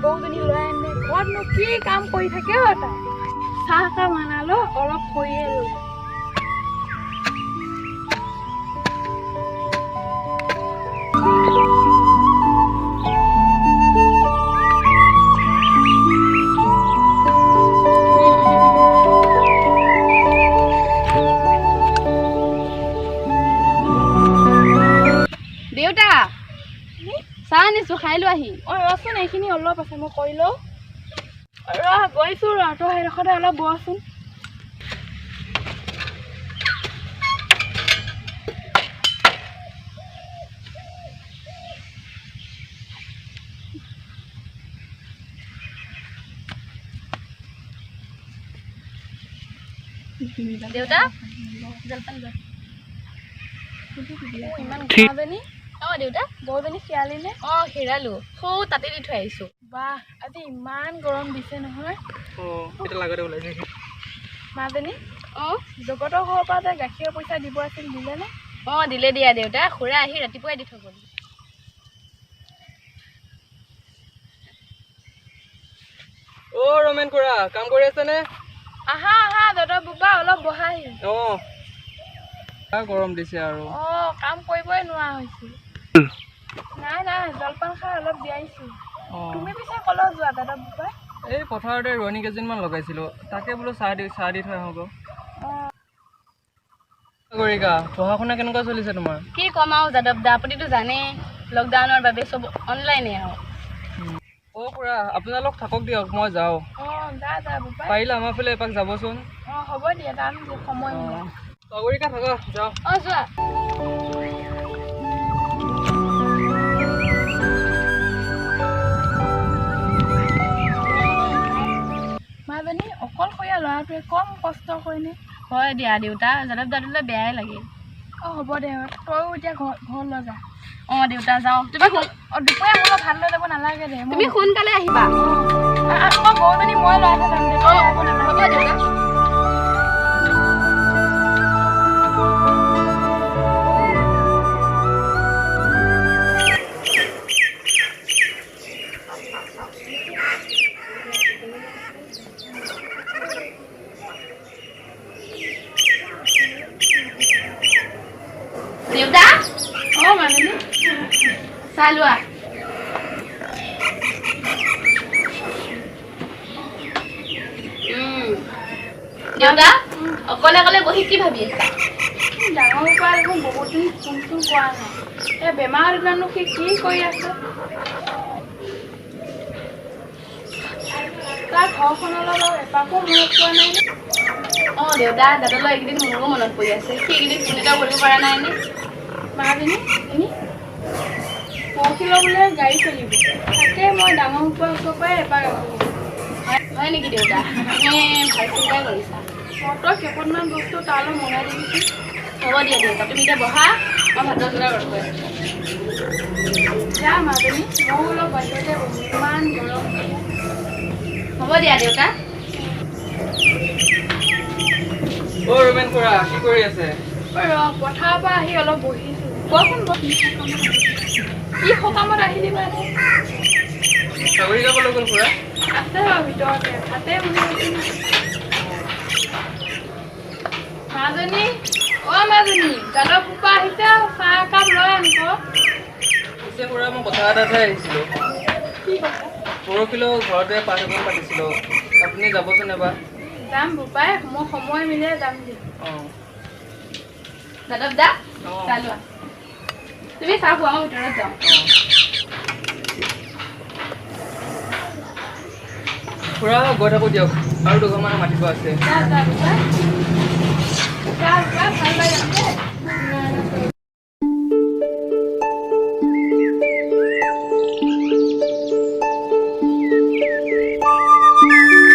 গৰুজনী লৈ আনে ঘৰতনো কি কাম কৰি থাকে তাই চাহ কাম আনালো অলপ কৰিয়ে ৰ'ল দেউতা চাহ আনিছো খাই লো আহি ৰচোন এইখিনি অলপ আছে মই কৰি লওঁ গৈছোঁ তই সেইডোখৰতে অলপ বহচোন দেউতা ইমান গৰমজনী দেউতা গৰুজনী খিয়ালি নে হেৰালো সৌ তাতে দি থৈ আহিছো বাহ আজি ইমান গৰম দিছে নহয় মাজনী জগতৰ ঘৰৰ পৰা যে গাখীৰৰ পইচা দিব আছিল দিলেনে দিলে দিয়া দেউতা খুৰা আহি ৰাতিপুৱাই দি থৈ গ'ল ৰমেন খুৰা কাম কৰি আছেনে আহা দাদা বোপা অলপ বহাহি গৰম দিছে আৰু কাম কৰিবই নোৱাৰা হৈছো নাই জলপান খাই অলপ দিয়াইছো তুমি পিছে কলৈ যোৱা দাদা বোপা এই পথাৰতে ৰোৱনী কেইজনমান লগাইছিলো তাকে বোলো চাহ দি থৈ আহোঁ গৰিকা পঢ়া শুনা কেনেকুৱা চলিছে তোমাৰ কি কম আৰু যাদৱ দা আপুনিতো জানেই লকডাউনৰ বাবে চব অনলাইনে আৰু খুৰা আপোনালোক থাকক দিয়ক মই যাওঁ যা বোপা পাৰিলে আমাৰ ফালে এপাক যাবচোন হ'ব দিয়া যাম সময় গৰিকা থাকা যাওঁ যোৱা মাজনী অকলশৰীয়া ল'ৰাটোৱে কম কষ্ট কৰিনে হয় দিয়া দেউতা যাদৱ দাদুলৈ বেয়াই লাগে হ'ব দে তয়ো এতিয়া ঘৰলৈ যা দেউতা যাওঁ তুমি দুপৰীয়া মোলৈ ভাত লৈ যাব নালাগে দে তুমি সোনকালে আহিবা গৰুজনী মই লৈ যাম হ'ব দেউতা দেউতা মাজনী চাহ লোৱা দেউতা অকলে অকলে বহি কি ভাবি আছা ডাঙৰ পৰা দেখোন বহুত দিন ফোন কৰা নাই এই বেমাৰৰ দিনানো সি কি কৰি আছে তাৰ ঘৰখনলৈ বাৰু এপাকো মনত পোৱা নাই দেউতা দাদালৈ এইকেইদিন মোৰো মনত পৰি আছে সি এইকেইদিন ফোন এটাও কৰিব পৰা নাই নে মাজনী পৰহিলৈ বোলে গাড়ী চলিব তাকে মই ডাঙৰ পৰা ওচৰৰ পৰাই এপাক হয় নেকি দেউতা তুমি ভাল চিন্তাই কৰিছা তই কেইপদমান বস্তু তালৈ মনাই দিবিচোন হ'ব দিয়া দেউতা তুমি এতিয়া বহা মই ভাতৰ যোগাৰ কৰি যা মাজনী ময়ো অলপ বাহিৰতে বহো ইমান গৰম হ'ব দিয়া দেউতা ৰমেন খুৰা কি কৰি আছে পথাৰৰ পৰা আহি অলপ বহিছোঁ কোৱাচোন কি সকামত আহিলি মানে চাকৰি যাবলৈ গ'ল খুৰা আছে বাৰু ভিতৰতে ভাতে মাজনী মাজনী দাদা পোপা আহিছে চাহ একাপ লৈ আনিব পিছে খুৰা মই কথা এটাতহে আহিছিলোঁ কি কথা পৰহিলৈ ঘৰতে পাঠ এখন পাতিছিলোঁ আপুনি যাবচোন এবাৰ যাম বোপাই মই সময় মিলে যাম দিয়া যাদৱ দা চাহ লোৱা তুমি চাহ খোৱা মই ভিতৰত যাওঁ খুৰা গৈ থাকোঁ দিয়ক আৰু দুঘৰমান মাতিব আছে ভাল লাগে